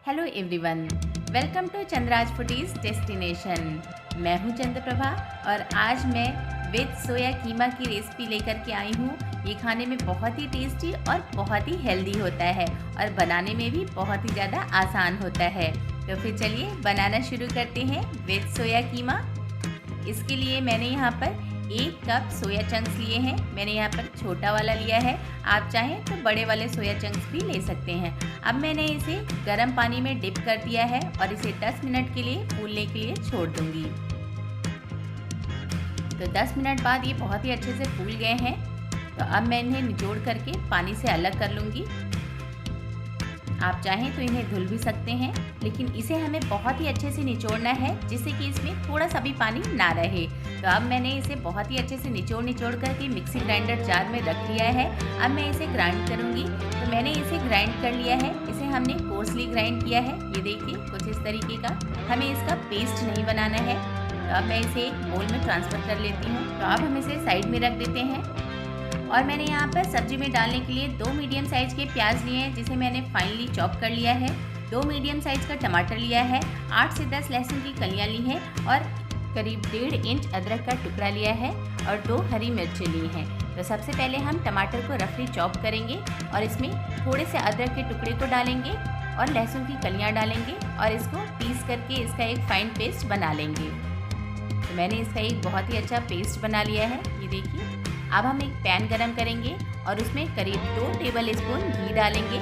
Hello everyone, welcome to Chandra's foodies destination. मैं हूं चंद्रप्रभा और आज मैं वेज सोया कीमा की रेसिपी लेकर के आई हूं। ये खाने में बहुत ही टेस्टी और बहुत ही हेल्दी होता है और बनाने में भी बहुत ही ज़्यादा आसान होता है। तो फिर चलिए बनाना शुरू करते हैं वेज सोया कीमा। इसके लिए मैंने यहाँ पर 1 कप सोया चंक्स लिए हैं। मैंने यहाँ पर छोटा वाला लिया है, आप चाहें तो बड़े वाले सोया चंक्स भी ले सकते हैं। अब मैंने इसे गर्म पानी में डिप कर दिया है और इसे 10 मिनट के लिए फूलने के लिए छोड़ दूंगी। तो 10 मिनट बाद ये बहुत ही अच्छे से फूल गए हैं। तो अब मैं इन्हें निचोड़ करके पानी से अलग कर लूँगी। आप चाहें तो इन्हें धुल भी सकते हैं, लेकिन इसे हमें बहुत ही अच्छे से निचोड़ना है जिससे कि इसमें थोड़ा सा भी पानी ना रहे। तो अब मैंने इसे बहुत ही अच्छे से निचोड़ करके मिक्सी ग्राइंडर जार में रख लिया है। अब मैं इसे ग्राइंड करूँगी। तो मैंने इसे ग्राइंड कर लिया है। इसे हमने कोर्सली ग्राइंड किया है। ये देखिए कुछ इस तरीके का। हमें इसका पेस्ट नहीं बनाना है। तो अब मैं इसे एक बोल में ट्रांसफ़र कर लेती हूँ। तो अब हम इसे साइड में रख देते हैं। और मैंने यहाँ पर सब्जी में डालने के लिए 2 मीडियम साइज़ के प्याज लिए हैं, जिसे मैंने फाइनली चॉप कर लिया है। 2 मीडियम साइज़ का टमाटर लिया है, 8 से 10 लहसुन की कलियाँ ली हैं और करीब 1.5 इंच अदरक का टुकड़ा लिया है और 2 हरी मिर्चें ली हैं। तो सबसे पहले हम टमाटर को रफली चॉप करेंगे और इसमें थोड़े से अदरक के टुकड़े को डालेंगे और लहसुन की कलियाँ डालेंगे और इसको पीस करके इसका एक फाइन पेस्ट बना लेंगे। तो मैंने इसका एक बहुत ही अच्छा पेस्ट बना लिया है, ये देखिए। अब हम एक पैन गरम करेंगे और उसमें करीब 2 टेबल स्पून घी डालेंगे।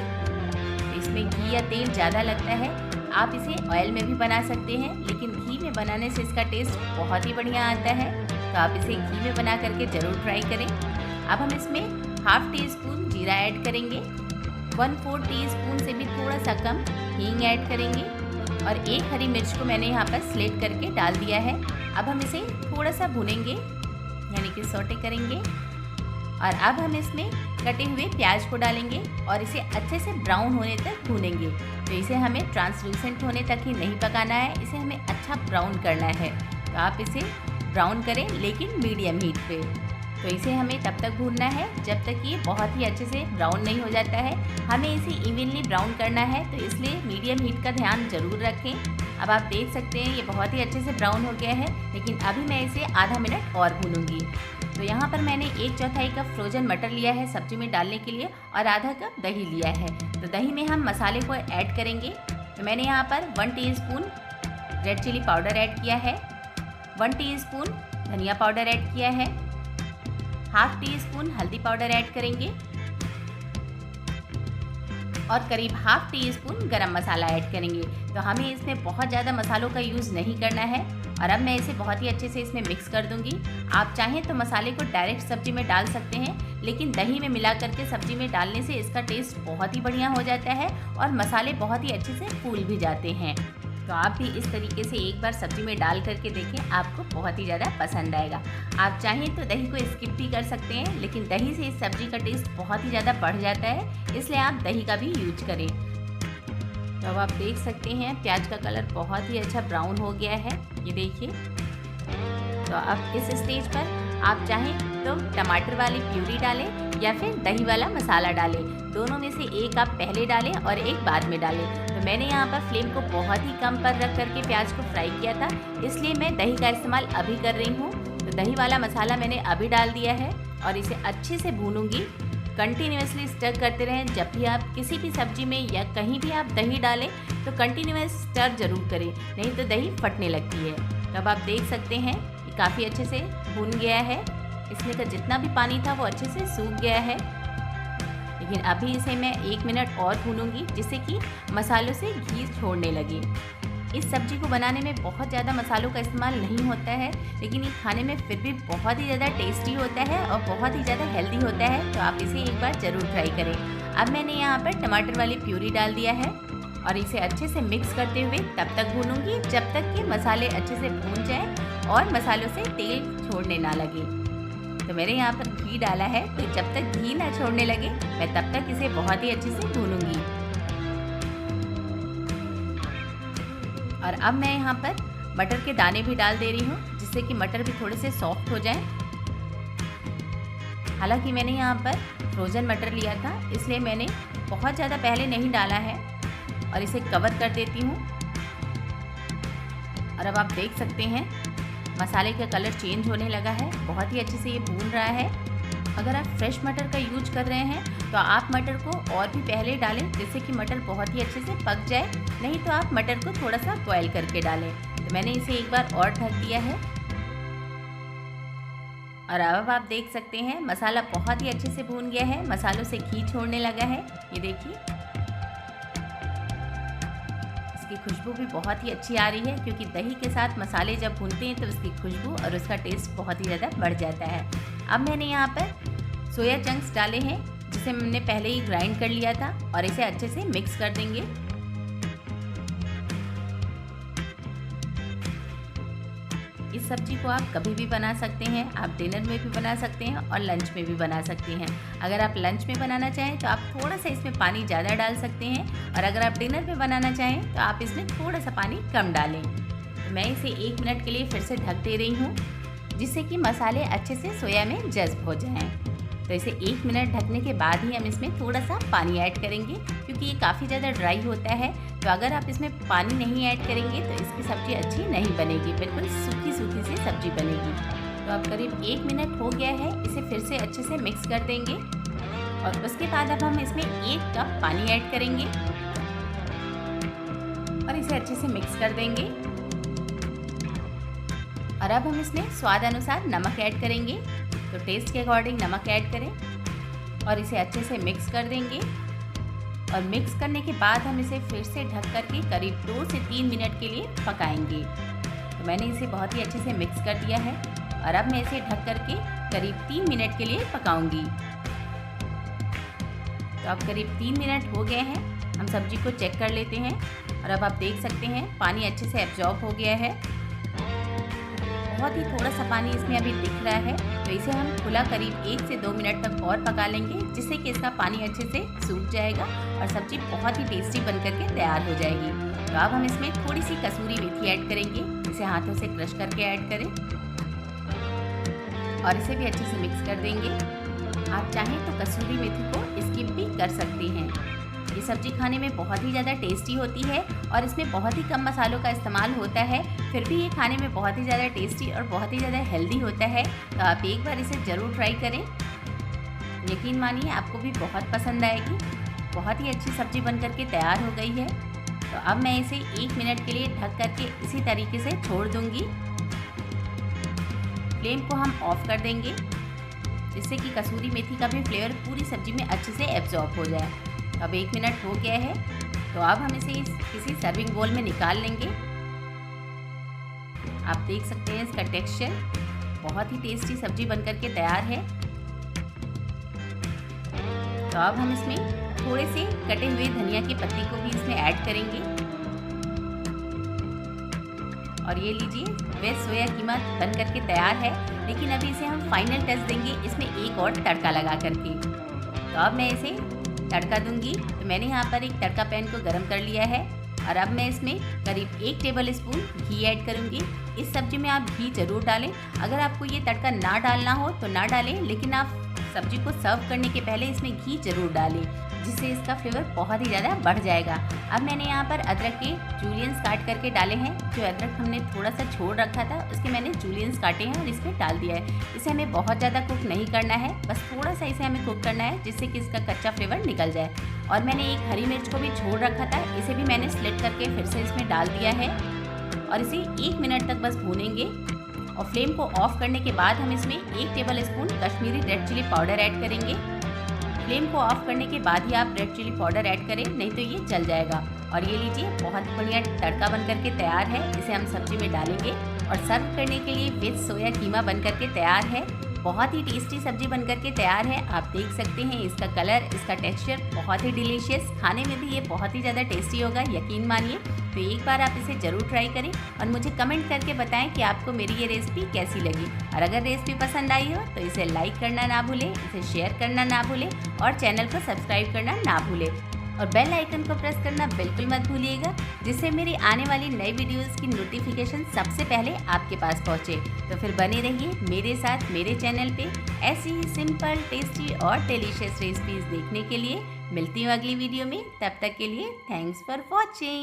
इसमें घी या तेल ज़्यादा लगता है, आप इसे ऑयल में भी बना सकते हैं, लेकिन घी में बनाने से इसका टेस्ट बहुत ही बढ़िया आता है। तो आप इसे घी में बना करके ज़रूर ट्राई करें। अब हम इसमें ½ टी स्पून जीरा ऐड करेंगे, 1/4 टीस्पून से भी थोड़ा सा कम हींग ऐड करेंगे और 1 हरी मिर्च को मैंने यहाँ पर स्लिट करके डाल दिया है। अब हम इसे थोड़ा सा भूनेंगे, यानी कि सौटे करेंगे। और अब हम इसमें कटे हुए प्याज को डालेंगे और इसे अच्छे से ब्राउन होने तक भूनेंगे। तो इसे हमें ट्रांसलूसेंट होने तक ही नहीं पकाना है, इसे हमें अच्छा ब्राउन करना है। तो आप इसे ब्राउन करें, लेकिन मीडियम हीट पे। तो इसे हमें तब तक भूनना है जब तक ये बहुत ही अच्छे से ब्राउन नहीं हो जाता है। हमें इसे इवनली ब्राउन करना है, तो इसलिए मीडियम हीट का ध्यान ज़रूर रखें। अब आप देख सकते हैं ये बहुत ही अच्छे से ब्राउन हो गया है, लेकिन अभी मैं इसे आधा मिनट और भूनूंगी। तो यहाँ पर मैंने 1/4 कप फ्रोजन मटर लिया है सब्जी में डालने के लिए और आधा कप दही लिया है। तो दही में हम मसाले को ऐड करेंगे। तो मैंने यहाँ पर 1 teaspoon red chilli powder add किया है, 1 टीस्पून धनिया पाउडर ऐड किया है, ½ टीस्पून हल्दी पाउडर ऐड करेंगे और करीब ½ टीस्पून गरम मसाला ऐड करेंगे। तो हमें इसमें बहुत ज़्यादा मसालों का यूज़ नहीं करना है। और अब मैं इसे बहुत ही अच्छे से इसमें मिक्स कर दूंगी। आप चाहें तो मसाले को डायरेक्ट सब्जी में डाल सकते हैं, लेकिन दही में मिला करके सब्जी में डालने से इसका टेस्ट बहुत ही बढ़िया हो जाता है और मसाले बहुत ही अच्छे से फूल भी जाते हैं। तो आप भी इस तरीके से एक बार सब्जी में डाल करके देखें, आपको बहुत ही ज़्यादा पसंद आएगा। आप चाहें तो दही को स्किप भी कर सकते हैं, लेकिन दही से इस सब्जी का टेस्ट बहुत ही ज़्यादा बढ़ जाता है, इसलिए आप दही का भी यूज करें। तो अब आप देख सकते हैं प्याज का कलर बहुत ही अच्छा ब्राउन हो गया है, ये देखिए। तो अब इस स्टेज पर आप चाहें तो टमाटर वाली प्यूरी डालें या फिर दही वाला मसाला डालें। दोनों में से एक आप पहले डालें और एक बाद में डालें। तो मैंने यहाँ पर फ्लेम को बहुत ही कम पर रख करके प्याज को फ्राई किया था, इसलिए मैं दही का इस्तेमाल अभी कर रही हूँ। तो दही वाला मसाला मैंने अभी डाल दिया है और इसे अच्छे से भूनूंगी। कंटिन्यूसली स्टर करते रहें। जब भी आप किसी भी सब्जी में या कहीं भी आप दही डालें तो कंटिन्यूस स्टर जरूर करें, नहीं तो दही फटने लगती है। तो अब आप देख सकते हैं ये काफ़ी अच्छे से भून गया है। इसमें का जितना भी पानी था वो अच्छे से सूख गया है, लेकिन अभी इसे मैं 1 मिनट और भूनूंगी, जिससे कि मसालों से घी छोड़ने लगे। इस सब्जी को बनाने में बहुत ज़्यादा मसालों का इस्तेमाल नहीं होता है, लेकिन ये खाने में फिर भी बहुत ही ज़्यादा टेस्टी होता है और बहुत ही ज़्यादा हेल्दी होता है। तो आप इसे एक बार ज़रूर ट्राई करें। अब मैंने यहाँ पर टमाटर वाली प्यूरी डाल दिया है और इसे अच्छे से मिक्स करते हुए तब तक भूनूंगी जब तक कि मसाले अच्छे से भून जाएं और मसालों से तेल छोड़ने ना लगे। तो मैंने यहाँ पर घी डाला है, तो जब तक घी ना छोड़ने लगे मैं तब तक इसे बहुत ही अच्छे से भूनूंगी। और अब मैं यहाँ पर मटर के दाने भी डाल दे रही हूँ, जिससे कि मटर भी थोड़े से सॉफ्ट हो जाएं। हालांकि मैंने यहाँ पर फ्रोज़न मटर लिया था, इसलिए मैंने बहुत ज़्यादा पहले नहीं डाला है। और इसे कवर कर देती हूँ। और अब आप देख सकते हैं मसाले का कलर चेंज होने लगा है, बहुत ही अच्छे से ये भून रहा है। अगर आप फ्रेश मटर का यूज कर रहे हैं तो आप मटर को और भी पहले डालें, जिससे कि मटर बहुत ही अच्छे से पक जाए। नहीं तो आप मटर को थोड़ा सा बॉयल करके डालें। तो मैंने इसे एक बार और ढक दिया है। और अब आप देख सकते हैं मसाला बहुत ही अच्छे से भून गया है, मसालों से घी छोड़ने लगा है। ये देखिए, इसकी खुशबू भी बहुत ही अच्छी आ रही है, क्योंकि दही के साथ मसाले जब भूनते हैं तो उसकी खुशबू और उसका टेस्ट बहुत ही ज़्यादा बढ़ जाता है। अब मैंने यहाँ पर सोया चंक्स डाले हैं, जिसे हमने पहले ही ग्राइंड कर लिया था, और इसे अच्छे से मिक्स कर देंगे। इस सब्जी को आप कभी भी बना सकते हैं, आप डिनर में भी बना सकते हैं और लंच में भी बना सकते हैं। अगर आप लंच में बनाना चाहें तो आप थोड़ा सा इसमें पानी ज़्यादा डाल सकते हैं, और अगर आप डिनर में बनाना चाहें तो आप इसमें थोड़ा सा पानी कम डालें। मैं इसे 1 मिनट के लिए फिर से ढक दे रही हूँ, जिससे कि मसाले अच्छे से सोया में जज्ब हो जाएं। तो इसे 1 मिनट ढकने के बाद ही हम इसमें थोड़ा सा पानी ऐड करेंगे, क्योंकि ये काफ़ी ज़्यादा ड्राई होता है। तो अगर आप इसमें पानी नहीं ऐड करेंगे तो इसकी सब्ज़ी अच्छी नहीं बनेगी, बिल्कुल सूखी सूखी सी सब्ज़ी बनेगी। तो अब करीब 1 मिनट हो गया है, इसे फिर से अच्छे से मिक्स कर देंगे। और उसके बाद अब हम इसमें 1 कप पानी ऐड करेंगे और इसे अच्छे से मिक्स कर देंगे। और अब हम इसमें स्वाद अनुसार नमक ऐड करेंगे, तो टेस्ट के अकॉर्डिंग नमक ऐड करें और इसे अच्छे से मिक्स कर देंगे। और मिक्स करने के बाद हम इसे फिर से ढक करके करीब 2 से 3 मिनट के लिए पकाएंगे। तो मैंने इसे बहुत ही अच्छे से मिक्स कर दिया है, और अब मैं इसे ढक करके करीब 3 मिनट के लिए पकाऊंगी। तो अब करीब 3 मिनट हो गए हैं, हम सब्जी को चेक कर लेते हैं। और अब आप देख सकते हैं पानी अच्छे से एब्जॉर्ब हो गया है, बहुत ही थोड़ा सा पानी इसमें अभी दिख रहा है। तो इसे हम खुला करीब 1 से 2 मिनट तक और पका लेंगे, जिससे कि इसका पानी अच्छे से सूख जाएगा और सब्जी बहुत ही टेस्टी बनकर के तैयार हो जाएगी। तो अब हम इसमें थोड़ी सी कसूरी मेथी ऐड करेंगे, इसे हाथों से क्रश करके ऐड करें और इसे भी अच्छे से मिक्स कर देंगे। आप चाहें तो कसूरी मेथी को स्किप भी कर सकते हैं। ये सब्ज़ी खाने में बहुत ही ज़्यादा टेस्टी होती है और इसमें बहुत ही कम मसालों का इस्तेमाल होता है, फिर भी ये खाने में बहुत ही ज़्यादा टेस्टी और बहुत ही ज़्यादा हेल्दी होता है। तो आप एक बार इसे ज़रूर ट्राई करें, यकीन मानिए आपको भी बहुत पसंद आएगी। बहुत ही अच्छी सब्ज़ी बनकर के तैयार हो गई है। तो अब मैं इसे 1 मिनट के लिए ढक करके इसी तरीके से छोड़ दूँगी। फ्लेम को हम ऑफ कर देंगे, जिससे कि कसूरी मेथी का भी फ्लेवर पूरी सब्ज़ी में अच्छे से एब्जॉर्ब हो जाए। अब 1 मिनट हो गया है, तो अब हम इसे किसी सर्विंग बोल में निकाल लेंगे। आप देख सकते हैं इसका टेक्सचर, बहुत ही टेस्टी सब्जी बनकर के तैयार है। तो अब हम इसमें थोड़े से कटे हुए धनिया की पत्ती को भी इसमें ऐड करेंगे। और ये लीजिए, वेज सोया कीमा बनकर के तैयार है। लेकिन अभी इसे हम फाइनल टच देंगे इसमें एक और तड़का लगा करके। तो अब मैं इसे तड़का दूंगी। तो मैंने यहाँ पर एक तड़का पैन को गरम कर लिया है, और अब मैं इसमें करीब 1 टेबल स्पून घी ऐड करूँगी। इस सब्जी में आप घी ज़रूर डालें। अगर आपको ये तड़का ना डालना हो तो ना डालें, लेकिन आप सब्जी को सर्व करने के पहले इसमें घी ज़रूर डालें, जिससे इसका फ्लेवर बहुत ही ज़्यादा बढ़ जाएगा। अब मैंने यहाँ पर अदरक के जूलियंस काट करके डाले हैं। जो अदरक हमने थोड़ा सा छोड़ रखा था, उसके मैंने जूलियंस काटे हैं और इसमें डाल दिया है। इसे हमें बहुत ज़्यादा कुक नहीं करना है, बस थोड़ा सा इसे हमें कुक करना है, जिससे कि इसका कच्चा फ्लेवर निकल जाए। और मैंने एक हरी मिर्च को भी छोड़ रखा था, इसे भी मैंने स्लिट करके फिर से इसमें डाल दिया है और इसे 1 मिनट तक बस भूनेंगे। और फ्लेम को ऑफ करने के बाद हम इसमें 1 tablespoon Kashmiri red chilli powder add करेंगे। फ्लेम को ऑफ करने के बाद ही आप रेड चिली पाउडर ऐड करें, नहीं तो ये जल जाएगा। और ये लीजिए, बहुत बढ़िया तड़का बनकर के तैयार है। इसे हम सब्जी में डालेंगे और सर्व करने के लिए वेज सोया कीमा बनकर के तैयार है। बहुत ही टेस्टी सब्जी बनकर के तैयार है। आप देख सकते हैं इसका कलर, इसका टेक्सचर बहुत ही डिलीशियस, खाने में भी ये बहुत ही ज़्यादा टेस्टी होगा, यकीन मानिए। तो एक बार आप इसे ज़रूर ट्राई करें और मुझे कमेंट करके बताएं कि आपको मेरी ये रेसिपी कैसी लगी। और अगर रेसिपी पसंद आई हो तो इसे लाइक करना ना भूलें, इसे शेयर करना ना भूलें और चैनल को सब्सक्राइब करना ना भूलें। और बेल आइकन को प्रेस करना बिल्कुल मत भूलिएगा, जिससे मेरी आने वाली नई वीडियोस की नोटिफिकेशन सबसे पहले आपके पास पहुंचे। तो फिर बने रहिए मेरे साथ मेरे चैनल पे ऐसी ही सिंपल, टेस्टी और डिलीशियस रेसिपीज़ देखने के लिए। मिलती हूँ अगली वीडियो में, तब तक के लिए थैंक्स फॉर वॉचिंग।